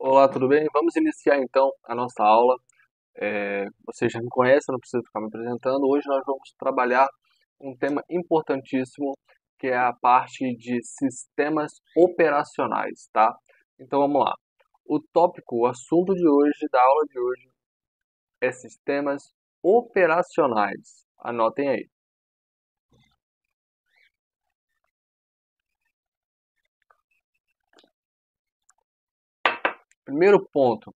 Olá, tudo bem? Vamos iniciar então a nossa aula. Você já me conhece, não preciso ficar me apresentando. Hoje nós vamos trabalhar um tema importantíssimo, que é a parte de sistemas operacionais, tá? Então vamos lá. O assunto de hoje, da aula de hoje, é sistemas operacionais. Anotem aí. Primeiro ponto,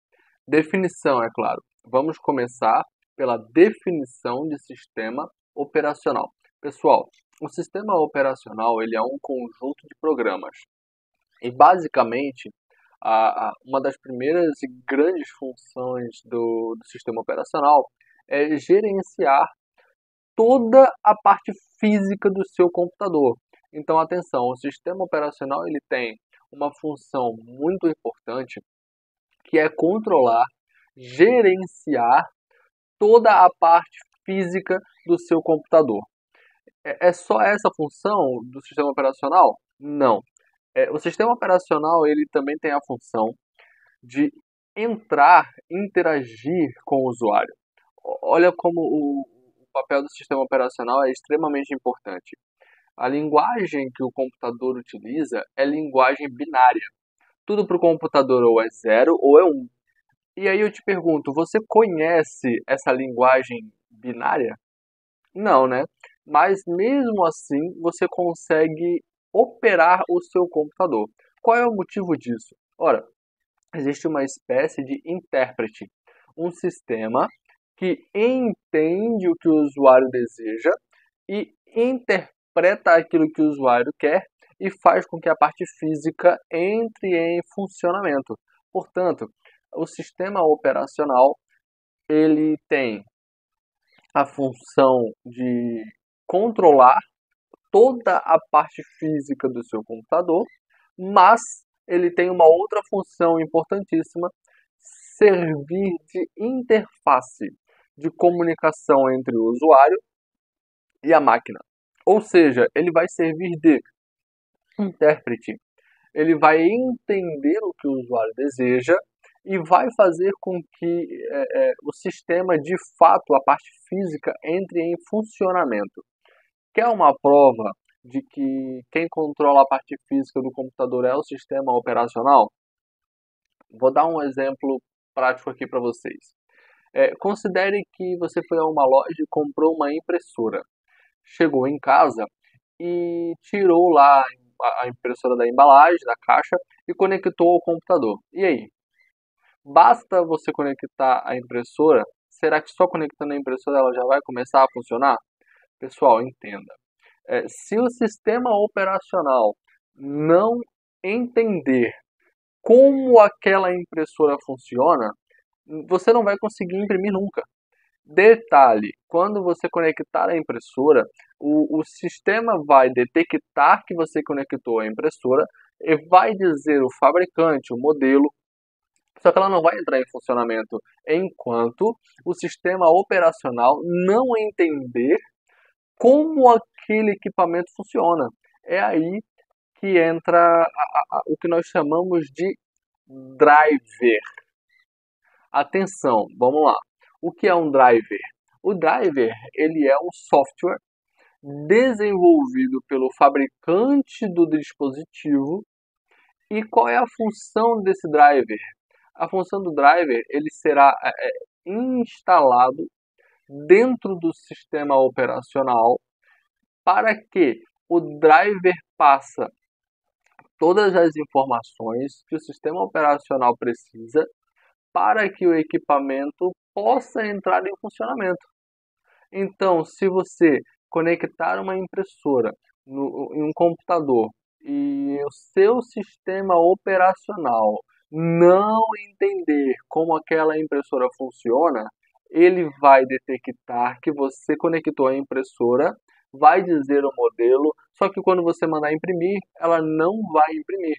definição, é claro. Vamos começar pela definição de sistema operacional. Pessoal, o sistema operacional ele é um conjunto de programas. E basicamente, uma das primeiras e grandes funções do sistema operacional é gerenciar toda a parte física do seu computador. Então, atenção, o sistema operacional ele tem uma função muito importante que é controlar, gerenciar toda a parte física do seu computador. É só essa função do sistema operacional? Não. O sistema operacional ele também tem a função de entrar, interagir com o usuário. Olha como o papel do sistema operacional é extremamente importante. A linguagem que o computador utiliza é linguagem binária. Tudo para o computador ou é 0 ou é 1. E aí eu te pergunto, você conhece essa linguagem binária? Não, né? Mas mesmo assim você consegue operar o seu computador. Qual é o motivo disso? Ora, existe uma espécie de intérprete, um sistema que entende o que o usuário deseja e interpreta aquilo que o usuário quer e faz com que a parte física entre em funcionamento. Portanto, o sistema operacional ele tem a função de controlar toda a parte física do seu computador, mas ele tem uma outra função importantíssima, servir de interface de comunicação entre o usuário e a máquina. Ou seja, ele vai servir de intérprete. Ele vai entender o que o usuário deseja e vai fazer com que o sistema, de fato, a parte física, entre em funcionamento. Quer uma prova de que quem controla a parte física do computador é o sistema operacional? Vou dar um exemplo prático aqui para vocês. Considere que você foi a uma loja e comprou uma impressora. Chegou em casa e tirou lá a impressora da embalagem, da caixa, e conectou ao computador. E aí? Basta você conectar a impressora? Será que só conectando a impressora ela já vai começar a funcionar? Pessoal, entenda. Se o sistema operacional não entender como aquela impressora funciona, você não vai conseguir imprimir nunca. Detalhe, quando você conectar a impressora, o sistema vai detectar que você conectou a impressora e vai dizer o fabricante, o modelo, só que ela não vai entrar em funcionamento enquanto o sistema operacional não entender como aquele equipamento funciona. É aí que entra o que nós chamamos de driver. Atenção, vamos lá. O que é um driver? O driver ele é um software desenvolvido pelo fabricante do dispositivo. E qual é a função desse driver? A função do driver ele será instalado dentro do sistema operacional para que o driver passa todas as informações que o sistema operacional precisa para que o equipamento possa entrar em funcionamento. Então, se você conectar uma impressora em um computador e o seu sistema operacional não entender como aquela impressora funciona, ele vai detectar que você conectou a impressora, vai dizer o modelo, só que quando você mandar imprimir, ela não vai imprimir.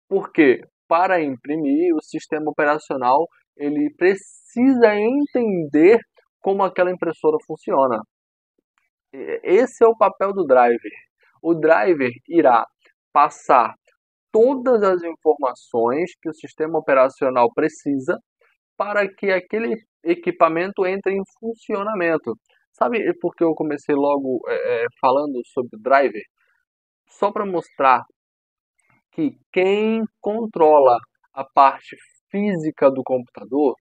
Por quê? Para imprimir, o sistema operacional ele precisa entender como aquela impressora funciona. Esse é o papel do driver. O driver irá passar todas as informações que o sistema operacional precisa para que aquele equipamento entre em funcionamento. Sabe por que eu comecei logo falando sobre o driver? Só para mostrar que quem controla a parte física do computador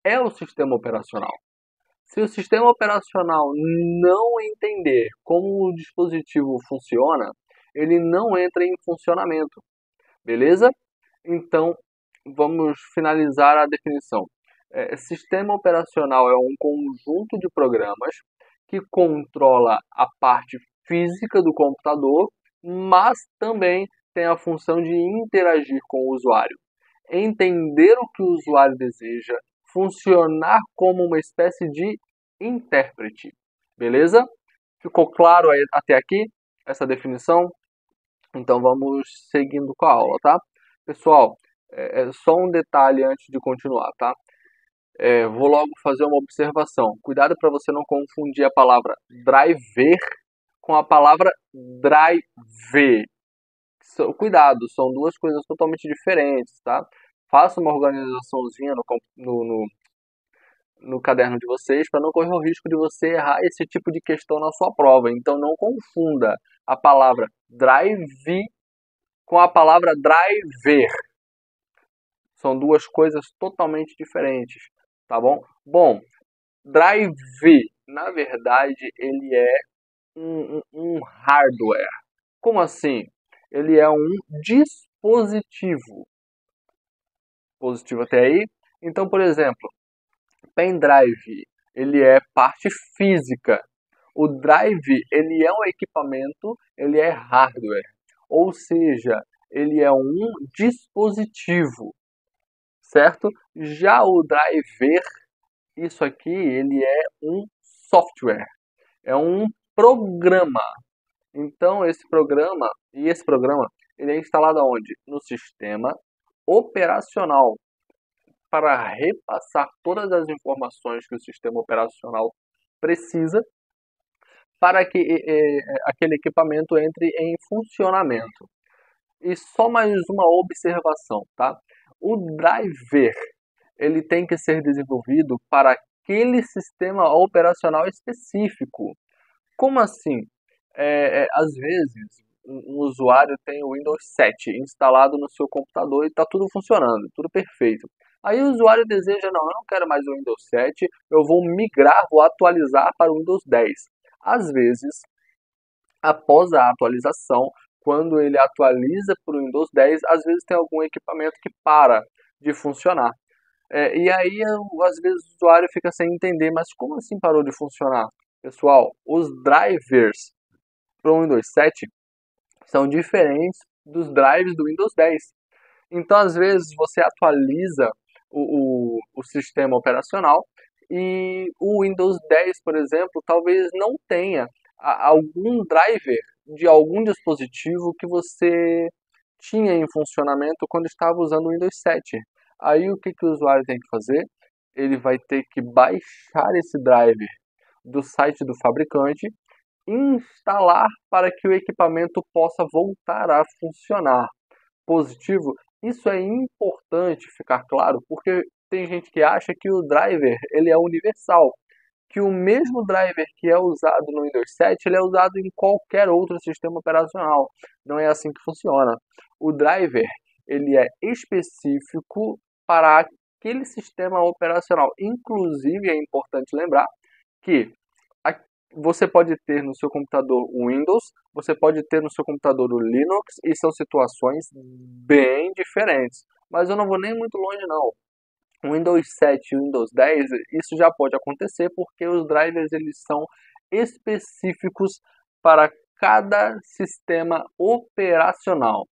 é o sistema operacional. Se o sistema operacional não entender como o dispositivo funciona, ele não entra em funcionamento, beleza? Então, vamos finalizar a definição. Sistema operacional é um conjunto de programas que controla a parte física do computador, mas também tem a função de interagir com o usuário, entender o que o usuário deseja, funcionar como uma espécie de intérprete. Beleza? Ficou claro até aqui essa definição? Então vamos seguindo com a aula, tá? Pessoal, só um detalhe antes de continuar, tá? Vou logo fazer uma observação. Cuidado para você não confundir a palavra driver com a palavra drive. Cuidado, são duas coisas totalmente diferentes, tá? Faça uma organizaçãozinha no caderno de vocês para não correr o risco de você errar esse tipo de questão na sua prova. Então não confunda a palavra drive com a palavra driver. São duas coisas totalmente diferentes, tá bom? Bom, drive, na verdade, ele é um hardware. Como assim? Ele é um dispositivo. Positivo até aí? Então, por exemplo, pendrive, ele é parte física. O drive, ele é um equipamento, ele é hardware. Ou seja, ele é um dispositivo, certo? Já o driver, isso aqui, ele é um software. É um programa. Então, esse programa, ele é instalado onde? No sistema operacional, para repassar todas as informações que o sistema operacional precisa para que aquele equipamento entre em funcionamento. E só mais uma observação, tá? O driver, ele tem que ser desenvolvido para aquele sistema operacional específico. Como assim? Às vezes, um usuário tem o Windows 7 instalado no seu computador e está tudo funcionando, tudo perfeito. Aí o usuário deseja, não, eu não quero mais o Windows 7, eu vou migrar, vou atualizar para o Windows 10. Às vezes, após a atualização, quando ele atualiza para o Windows 10, às vezes tem algum equipamento que para de funcionar. E aí, às vezes, o usuário fica sem entender, mas como assim parou de funcionar? Pessoal, os drivers para o Windows 7 são diferentes dos drivers do Windows 10. Então, às vezes, você atualiza o sistema operacional e o Windows 10, por exemplo, talvez não tenha algum driver de algum dispositivo que você tinha em funcionamento quando estava usando o Windows 7. Aí o que o usuário tem que fazer? Ele vai ter que baixar esse driver do site do fabricante, instalar para que o equipamento possa voltar a funcionar. Positivo, isso é importante ficar claro, porque tem gente que acha que o driver ele é universal, que o mesmo driver que é usado no Windows 7 ele é usado em qualquer outro sistema operacional. Não é assim que funciona. O driver ele é específico para aquele sistema operacional. Inclusive, é importante lembrar que você pode ter no seu computador o Windows, você pode ter no seu computador o Linux, e são situações bem diferentes. Mas eu não vou nem muito longe não. O Windows 7 e o Windows 10, isso já pode acontecer porque os drivers eles são específicos para cada sistema operacional.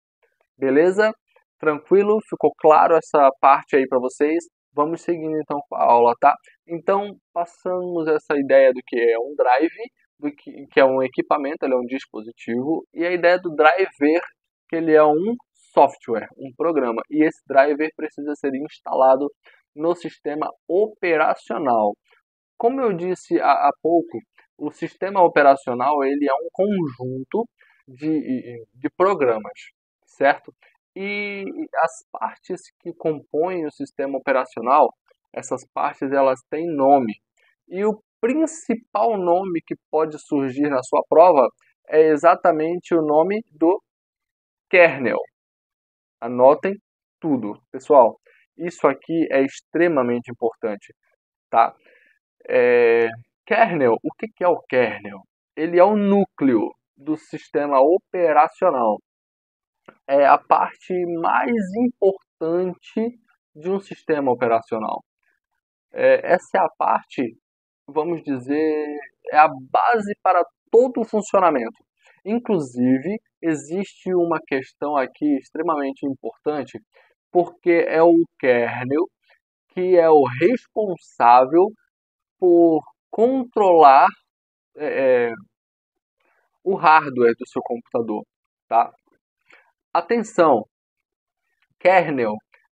Beleza? Tranquilo? Ficou claro essa parte aí para vocês? Vamos seguindo então com a aula, tá? Então, passamos essa ideia do que é um drive, do que é um equipamento, ele é um dispositivo, e a ideia do driver, que ele é um software, um programa, e esse driver precisa ser instalado no sistema operacional. Como eu disse há pouco, o sistema operacional ele é um conjunto de programas, certo? E as partes que compõem o sistema operacional, essas partes elas têm nome. E o principal nome que pode surgir na sua prova é exatamente o nome do kernel. Anotem tudo. Pessoal, isso aqui é extremamente importante, tá? Kernel, o que é o kernel? Ele é o núcleo do sistema operacional. É a parte mais importante de um sistema operacional. Essa é a parte, vamos dizer, é a base para todo o funcionamento. Inclusive, existe uma questão aqui extremamente importante, porque é o kernel que é o responsável por controlar é, o hardware do seu computador, tá? Atenção, kernel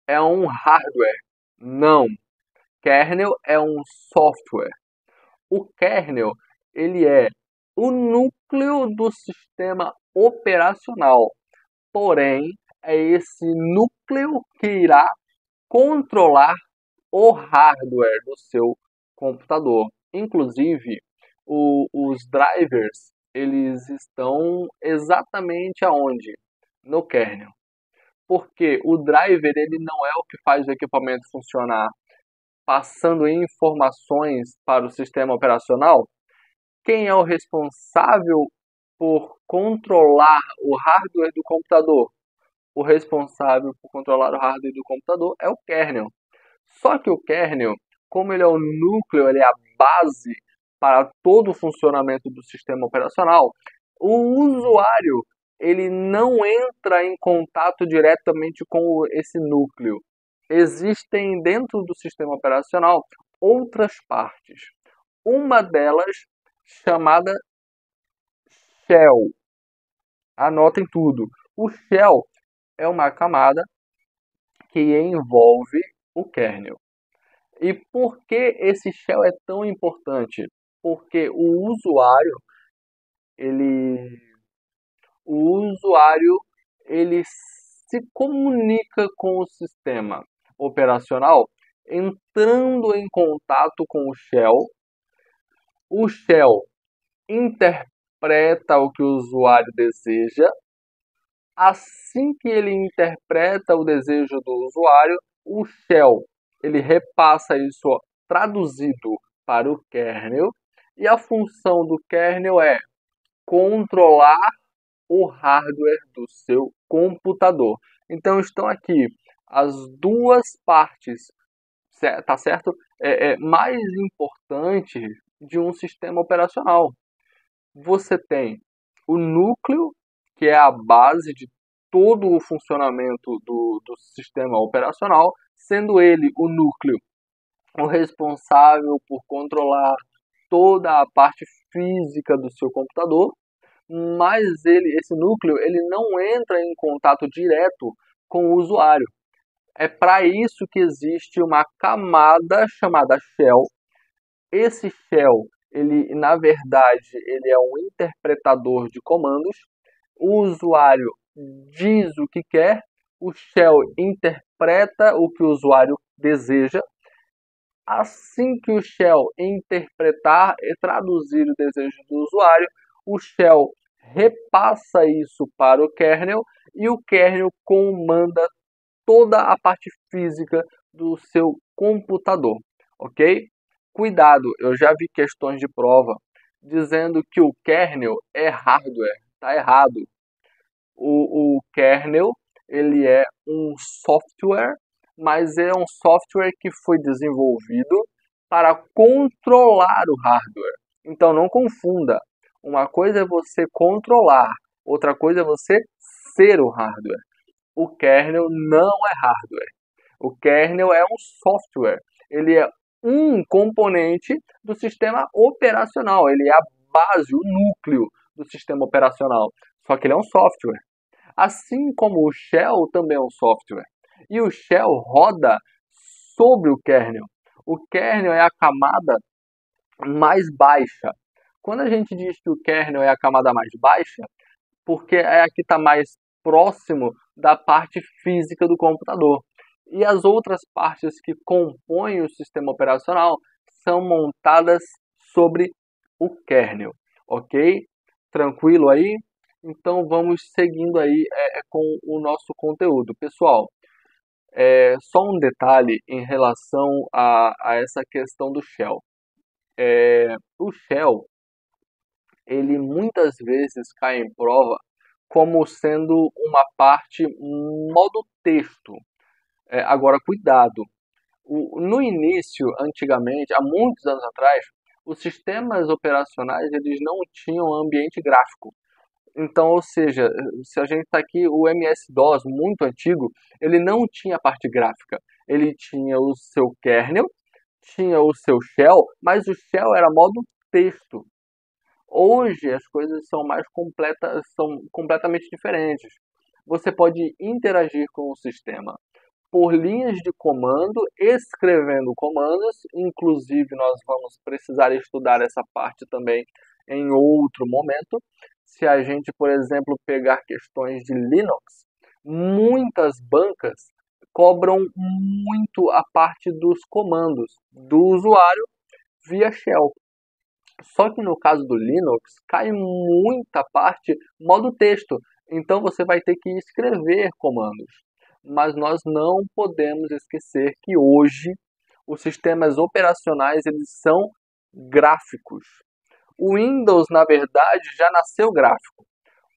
é um hardware? Não, kernel é um software. O kernel, ele é o núcleo do sistema operacional. Porém, é esse núcleo que irá controlar o hardware do seu computador. Inclusive, os drivers, eles estão exatamente aonde? No kernel. Porque o driver, ele não é o que faz o equipamento funcionar passando informações para o sistema operacional. Quem é o responsável por controlar o hardware do computador? O responsável por controlar o hardware do computador é o kernel. Só que o kernel, como ele é o núcleo, ele é a base para todo o funcionamento do sistema operacional, o usuário ele não entra em contato diretamente com esse núcleo. Existem dentro do sistema operacional outras partes. Uma delas chamada shell. Anotem tudo. O shell é uma camada que envolve o kernel. E por que esse shell é tão importante? Porque ele, o usuário, ele se comunica com o sistema operacional entrando em contato com o shell. O shell interpreta o que o usuário deseja. Assim que ele interpreta o desejo do usuário, o shell ele repassa isso traduzido para o kernel, e a função do kernel é controlar o hardware do seu computador. Então estão aqui as duas partes, tá certo? Mais importante de um sistema operacional. Você tem o núcleo, que é a base de todo o funcionamento do sistema operacional, sendo ele o núcleo o responsável por controlar toda a parte física do seu computador, mas esse núcleo, ele não entra em contato direto com o usuário. É para isso que existe uma camada chamada shell. Esse shell, ele na verdade, ele é um interpretador de comandos. O usuário diz o que quer, o shell interpreta o que o usuário deseja. Assim que o shell interpretar e traduzir o desejo do usuário, o shell repassa isso para o kernel e o kernel comanda toda a parte física do seu computador, ok? Cuidado, eu já vi questões de prova dizendo que o kernel é hardware, tá errado. O kernel ele é um software, mas é um software que foi desenvolvido para controlar o hardware. Então não confunda. Uma coisa é você controlar, outra coisa é você ser o hardware. O kernel não é hardware. O kernel é um software. Ele é um componente do sistema operacional. Ele é a base, o núcleo do sistema operacional. Só que ele é um software. Assim como o shell também é um software. E o shell roda sobre o kernel. O kernel é a camada mais baixa. Quando a gente diz que o kernel é a camada mais baixa, porque é a que está mais próximo da parte física do computador. E as outras partes que compõem o sistema operacional são montadas sobre o kernel, ok? Tranquilo aí? Então vamos seguindo aí com o nosso conteúdo. Pessoal, só um detalhe em relação a essa questão do shell. O shell, ele muitas vezes cai em prova como sendo uma parte modo texto. Agora, cuidado. No início, antigamente, há muitos anos atrás, os sistemas operacionais eles não tinham ambiente gráfico. Então, ou seja, se a gente está aqui, o MS-DOS muito antigo, ele não tinha parte gráfica. Ele tinha o seu kernel, tinha o seu shell, mas o shell era modo texto. Hoje as coisas são são completamente diferentes. Você pode interagir com o sistema por linhas de comando, escrevendo comandos. Inclusive, nós vamos precisar estudar essa parte também em outro momento. Se a gente, por exemplo, pegar questões de Linux, muitas bancas cobram muito a parte dos comandos do usuário via shell. Só que no caso do Linux, cai muita parte modo texto. Então você vai ter que escrever comandos. Mas nós não podemos esquecer que hoje os sistemas operacionais eles são gráficos. O Windows, na verdade, já nasceu gráfico.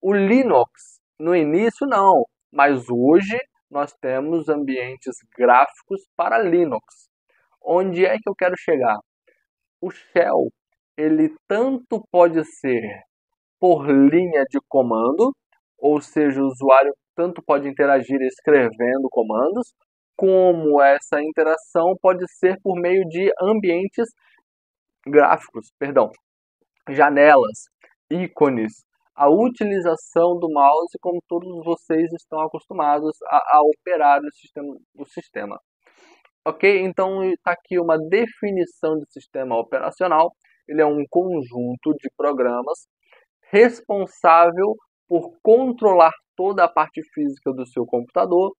O Linux, no início, não. Mas hoje nós temos ambientes gráficos para Linux. Onde é que eu quero chegar? O Shell, ele tanto pode ser por linha de comando, ou seja, o usuário tanto pode interagir escrevendo comandos, como essa interação pode ser por meio de ambientes gráficos, janelas, ícones, a utilização do mouse como todos vocês estão acostumados a operar o sistema. Ok? Então está aqui uma definição de sistema operacional. Ele é um conjunto de programas responsável por controlar toda a parte física do seu computador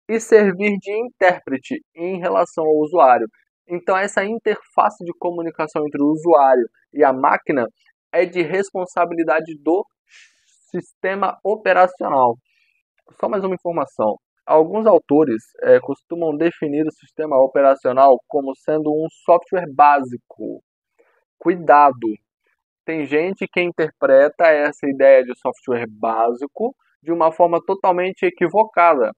e servir de intérprete em relação ao usuário. Então essa interface de comunicação entre o usuário e a máquina é de responsabilidade do sistema operacional. Só mais uma informação. Alguns autores costumam definir o sistema operacional como sendo um software básico. Cuidado! Tem gente que interpreta essa ideia de software básico de uma forma totalmente equivocada.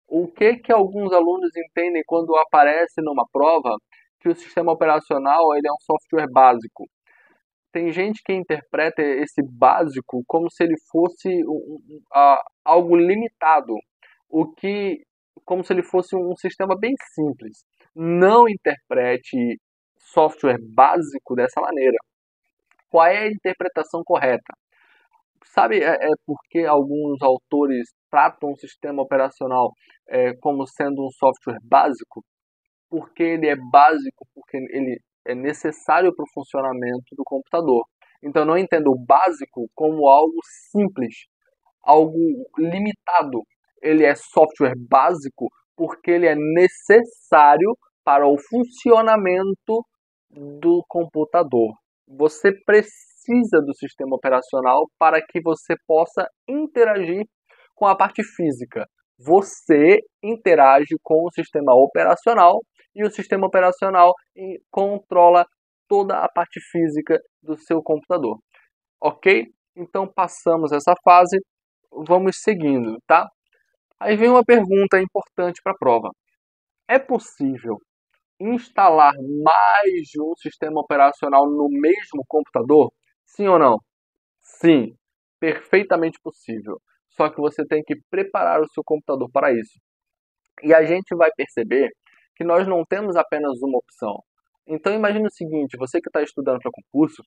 O que alguns alunos entendem quando aparece numa prova que o sistema operacional ele é um software básico? Tem gente que interpreta esse básico como se ele fosse algo limitado, como se ele fosse um sistema bem simples. Não interprete software básico dessa maneira. Qual é a interpretação correta? Sabe porque alguns autores tratam o sistema operacional como sendo um software básico? Porque ele é básico, porque ele é necessário para o funcionamento do computador. Então não entenda o básico como algo simples, algo limitado. Ele é software básico porque ele é necessário para o funcionamento do computador. Você precisa do sistema operacional para que você possa interagir com a parte física. Você interage com o sistema operacional e o sistema operacional controla toda a parte física do seu computador. Ok? Então passamos essa fase, vamos seguindo, tá? Aí vem uma pergunta importante para a prova. É possível instalar mais de um sistema operacional no mesmo computador? Sim ou não? Sim, perfeitamente possível. Só que você tem que preparar o seu computador para isso. E a gente vai perceber que nós não temos apenas uma opção. Então imagine o seguinte, você que está estudando para concurso,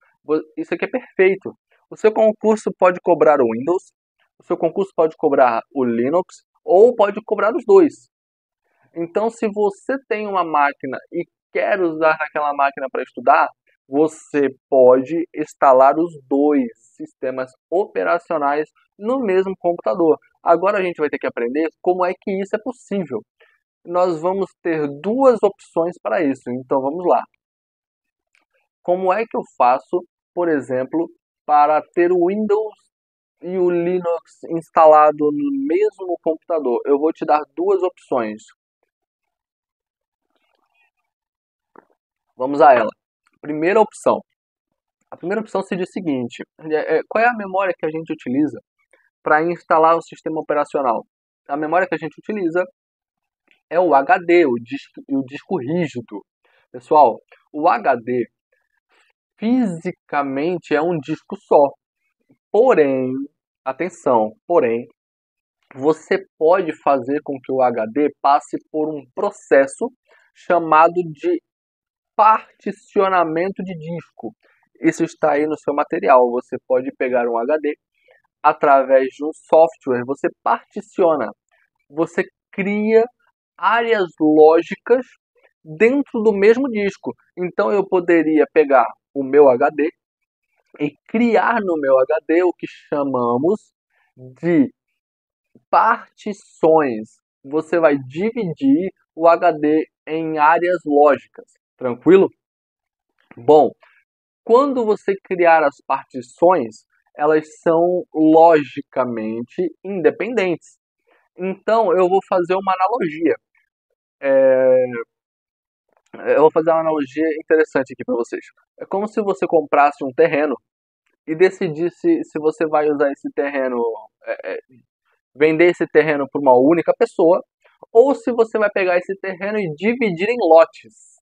isso aqui é perfeito. O seu concurso pode cobrar o Windows, o seu concurso pode cobrar o Linux, ou pode cobrar os dois. Então, se você tem uma máquina e quer usar aquela máquina para estudar, você pode instalar os dois sistemas operacionais no mesmo computador. Agora a gente vai ter que aprender como é que isso é possível. Nós vamos ter duas opções para isso, então vamos lá. Como é que eu faço, por exemplo, para ter o Windows e o Linux instalado no mesmo computador? Eu vou te dar duas opções. Vamos a ela. Primeira opção. A primeira opção seria o seguinte: qual é a memória que a gente utiliza para instalar o sistema operacional? A memória que a gente utiliza é o HD, o disco rígido. Pessoal, o HD fisicamente é um disco só. Porém, atenção, porém, você pode fazer com que o HD passe por um processo chamado de particionamento de disco. Isso está aí no seu material. Você pode pegar um HD através de um software, você particiona, você cria áreas lógicas dentro do mesmo disco. Então eu poderia pegar o meu HD e criar no meu HD o que chamamos de partições. Você vai dividir o HD em áreas lógicas. Tranquilo? Bom, quando você criar as partições, elas são logicamente independentes. Então, eu vou fazer uma analogia. Eu vou fazer uma analogia interessante aqui para vocês. É como se você comprasse um terreno e decidisse se você vai usar esse terreno, vender esse terreno para uma única pessoa, ou se você vai pegar esse terreno e dividir em lotes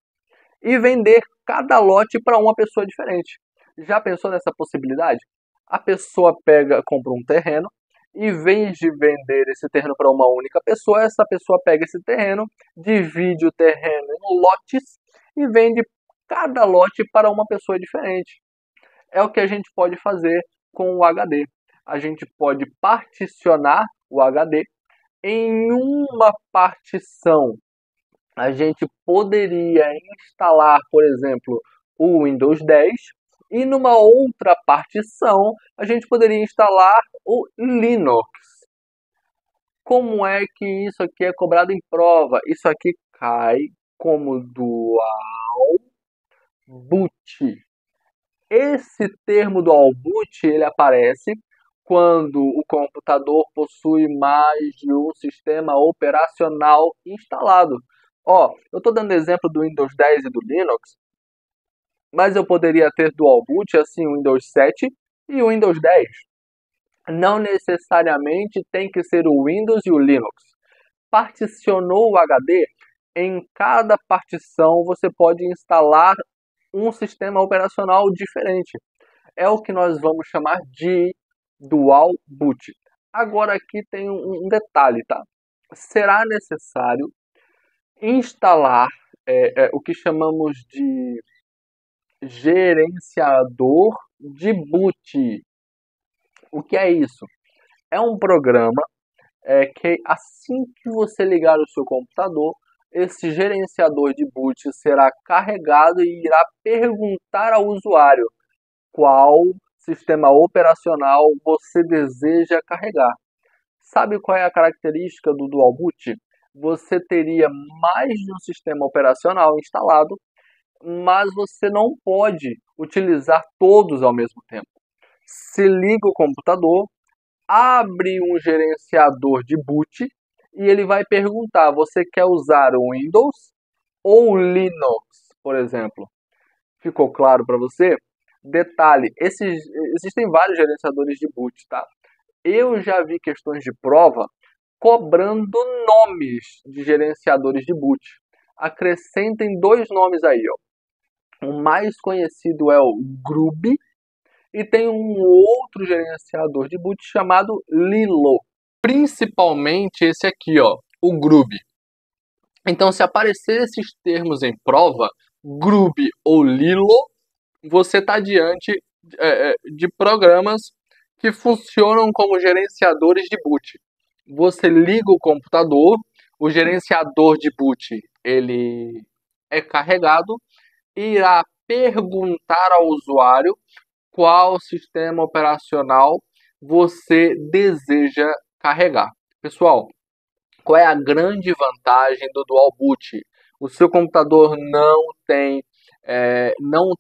e vender cada lote para uma pessoa diferente. Já pensou nessa possibilidade? A pessoa compra um terreno e, em vez de vender esse terreno para uma única pessoa, essa pessoa pega esse terreno, divide o terreno em lotes e vende cada lote para uma pessoa diferente. É o que a gente pode fazer com o HD. A gente pode particionar o HD em uma partição. A gente poderia instalar, por exemplo, o Windows 10 e numa outra partição a gente poderia instalar o Linux. Como é que isso aqui é cobrado em prova? Isso aqui cai como dual boot. Esse termo dual boot ele aparece quando o computador possui mais de um sistema operacional instalado. Ó, eu estou dando exemplo do Windows 10 e do Linux, mas eu poderia ter dual boot, assim, o Windows 7 e o Windows 10. Não necessariamente tem que ser o Windows e o Linux. Particionou o HD, em cada partição você pode instalar um sistema operacional diferente. É o que nós vamos chamar de dual boot. Agora aqui tem um detalhe, tá? Será necessário instalar o que chamamos de gerenciador de boot. O que é isso? É um programa que assim que você ligar o seu computador, esse gerenciador de boot será carregado e irá perguntar ao usuário qual sistema operacional você deseja carregar. Sabe qual é a característica do Dual Boot? Você teria mais de um sistema operacional instalado, mas você não pode utilizar todos ao mesmo tempo. Se liga o computador, abre um gerenciador de boot e ele vai perguntar: você quer usar o Windows ou o Linux, por exemplo? Ficou claro para você? Detalhe, existem vários gerenciadores de boot, tá? Eu já vi questões de prova cobrando nomes de gerenciadores de boot. Acrescentem dois nomes aí, ó. O mais conhecido é o Grub e tem um outro gerenciador de boot chamado Lilo. Principalmente esse aqui, ó, o Grub. Então, se aparecer esses termos em prova, Grub ou Lilo, você está diante de programas que funcionam como gerenciadores de boot. Você liga o computador, o gerenciador de boot ele é carregado e irá perguntar ao usuário qual sistema operacional você deseja carregar. Pessoal, qual é a grande vantagem do Dual Boot? O seu computador não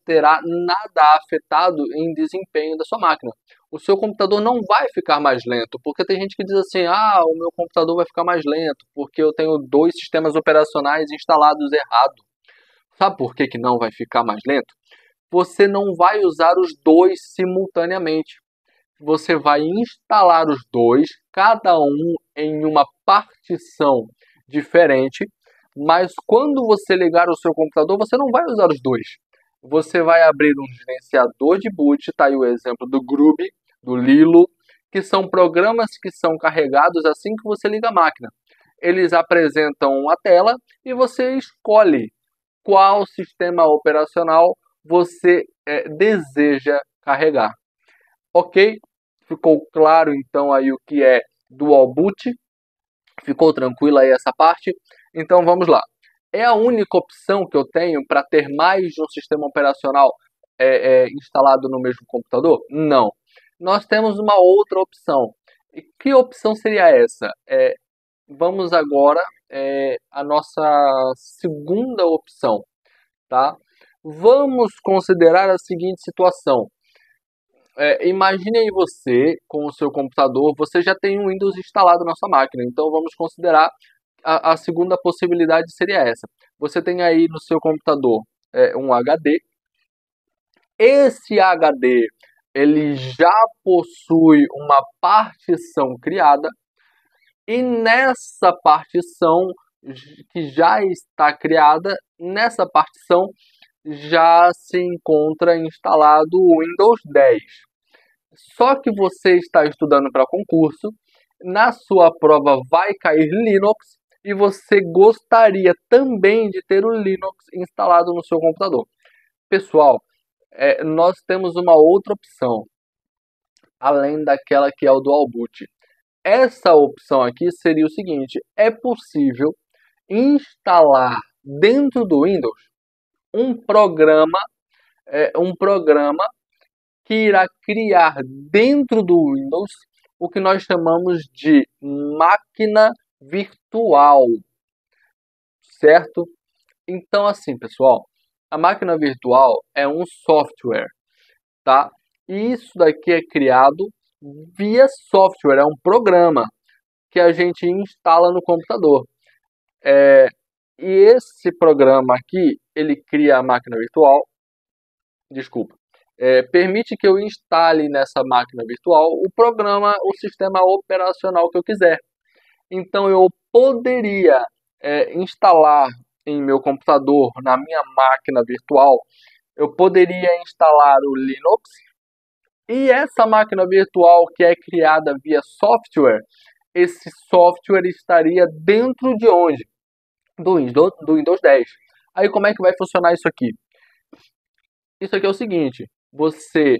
terá nada afetado em desempenho da sua máquina. O seu computador não vai ficar mais lento, porque tem gente que diz assim, o meu computador vai ficar mais lento, porque eu tenho 2 sistemas operacionais instalados errado. Sabe por que não vai ficar mais lento? Você não vai usar os 2 simultaneamente. Você vai instalar os 2, cada um em uma partição diferente, mas quando você ligar o seu computador, você não vai usar os 2. Você vai abrir um gerenciador de boot, tá aí o exemplo do Grub, do Lilo, que são programas que são carregados assim que você liga a máquina. Eles apresentam a tela e você escolhe qual sistema operacional você deseja carregar. Ok? Ficou claro então aí o que é Dual Boot? Ficou tranquila aí essa parte? Então vamos lá. É a única opção que eu tenho para ter mais de um sistema operacional instalado no mesmo computador? Não. Nós temos uma outra opção. E que opção seria essa? Vamos agora à nossa segunda opção, tá? Vamos considerar a seguinte situação. Imagine aí você com o seu computador, você já tem um Windows instalado na sua máquina, então vamos considerar a segunda possibilidade seria essa. Você tem aí no seu computador um HD. Esse HD ele já possui uma partição criada e nessa partição que já está criada, nessa partição já se encontra instalado o Windows 10. Só que você está estudando para concurso, na sua prova vai cair Linux e você gostaria também de ter o Linux instalado no seu computador. Pessoal, nós temos uma outra opção, além daquela que é o Dual Boot. Essa opção aqui seria o seguinte, é possível instalar dentro do Windows um programa que irá criar dentro do Windows o que nós chamamos de máquina virtual, certo? Então, assim, pessoal, a máquina virtual é um software, tá? E isso daqui é criado via software, é um programa que a gente instala no computador. E esse programa aqui, ele cria a máquina virtual, permite que eu instale nessa máquina virtual o programa, o sistema operacional que eu quiser. Então eu poderia instalar em meu computador, na minha máquina virtual, eu poderia instalar o Linux e essa máquina virtual que é criada via software, esse software estaria dentro de onde? Do Windows 10. Aí como é que vai funcionar isso aqui? Isso aqui é o seguinte, você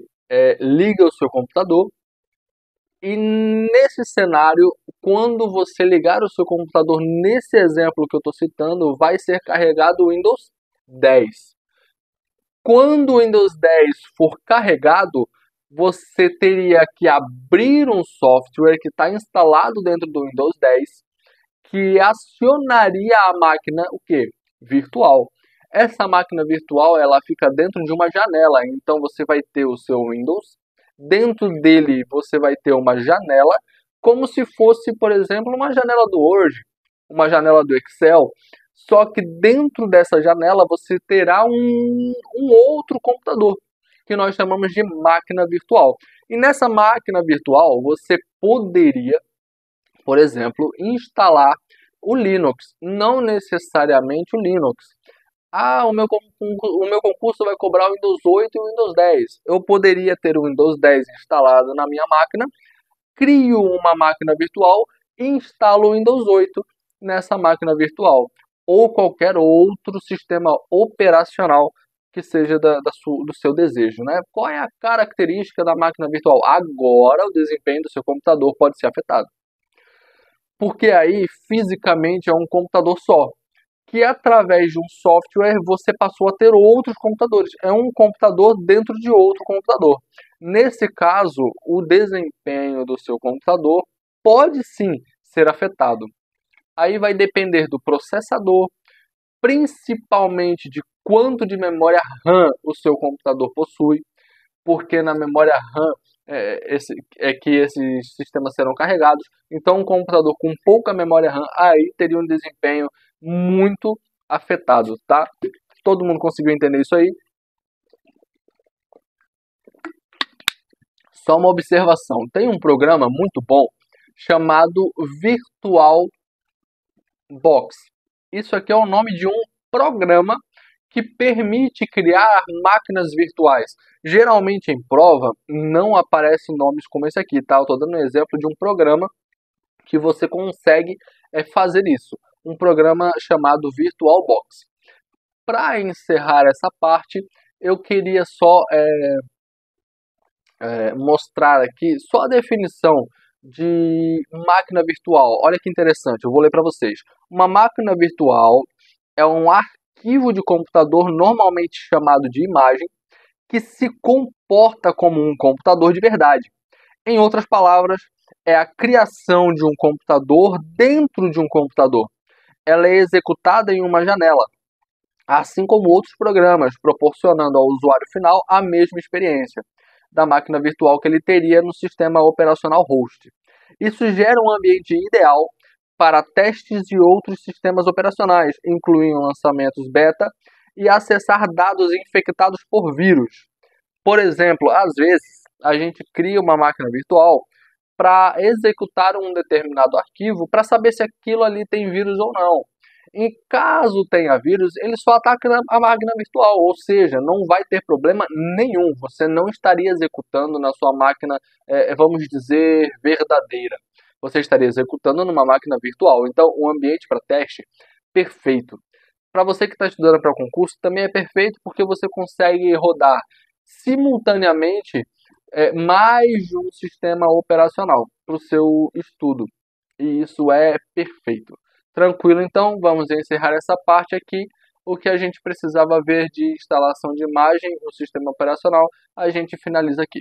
liga o seu computador e nesse cenário, quando você ligar o seu computador, nesse exemplo que eu estou citando, vai ser carregado o Windows 10. Quando o Windows 10 for carregado, você teria que abrir um software que está instalado dentro do Windows 10 que acionaria a máquina o quê? Virtual. Essa máquina virtual ela fica dentro de uma janela, então você vai ter o seu Windows, dentro dele você vai ter uma janela, como se fosse, por exemplo, uma janela do Word, uma janela do Excel, só que dentro dessa janela você terá um outro computador, que nós chamamos de máquina virtual. E nessa máquina virtual você poderia, por exemplo, instalar o Linux, não necessariamente o Linux. O meu concurso vai cobrar o Windows 8 e o Windows 10. Eu poderia ter o Windows 10 instalado na minha máquina, crio uma máquina virtual e instalo o Windows 8 nessa máquina virtual. Ou qualquer outro sistema operacional que seja do seu desejo, né? Qual é a característica da máquina virtual? Agora o desempenho do seu computador pode ser afetado. Porque aí, fisicamente, é um computador só, que através de um software você passou a ter outros computadores. É um computador dentro de outro computador. Nesse caso, o desempenho do seu computador pode sim ser afetado. Aí vai depender do processador, principalmente de quanto de memória RAM o seu computador possui, porque na memória RAM que esses sistemas serão carregados. Então, um computador com pouca memória RAM aí teria um desempenho muito afetado, tá? Todo mundo conseguiu entender isso aí? Só uma observação. Tem um programa muito bom chamado VirtualBox. Isso aqui é o nome de um programa que permite criar máquinas virtuais. Geralmente em prova não aparecem nomes como esse aqui, tá? Eu estou dando um exemplo de um programa que você consegue fazer isso. Um programa chamado VirtualBox. Para encerrar essa parte, eu queria só mostrar aqui só a definição de máquina virtual. Olha que interessante, eu vou ler para vocês. Uma máquina virtual é um arquivo de computador normalmente chamado de imagem que se comporta como um computador de verdade. Em outras palavras, é a criação de um computador dentro de um computador. Ela é executada em uma janela, assim como outros programas, proporcionando ao usuário final a mesma experiência da máquina virtual que ele teria no sistema operacional host. Isso gera um ambiente ideal para testes de outros sistemas operacionais, incluindo lançamentos beta e acessar dados infectados por vírus. Por exemplo, às vezes a gente cria uma máquina virtual para executar um determinado arquivo para saber se aquilo ali tem vírus ou não. Em caso tenha vírus, ele só ataca a máquina virtual, ou seja, não vai ter problema nenhum. Você não estaria executando na sua máquina, vamos dizer, verdadeira. Você estaria executando numa máquina virtual. Então, um ambiente para teste, perfeito. Para você que está estudando para o concurso, também é perfeito porque você consegue rodar simultaneamente mais de um sistema operacional para o seu estudo. E isso é perfeito. Tranquilo, então, vamos encerrar essa parte aqui. O que a gente precisava ver de instalação de imagem no sistema operacional, a gente finaliza aqui.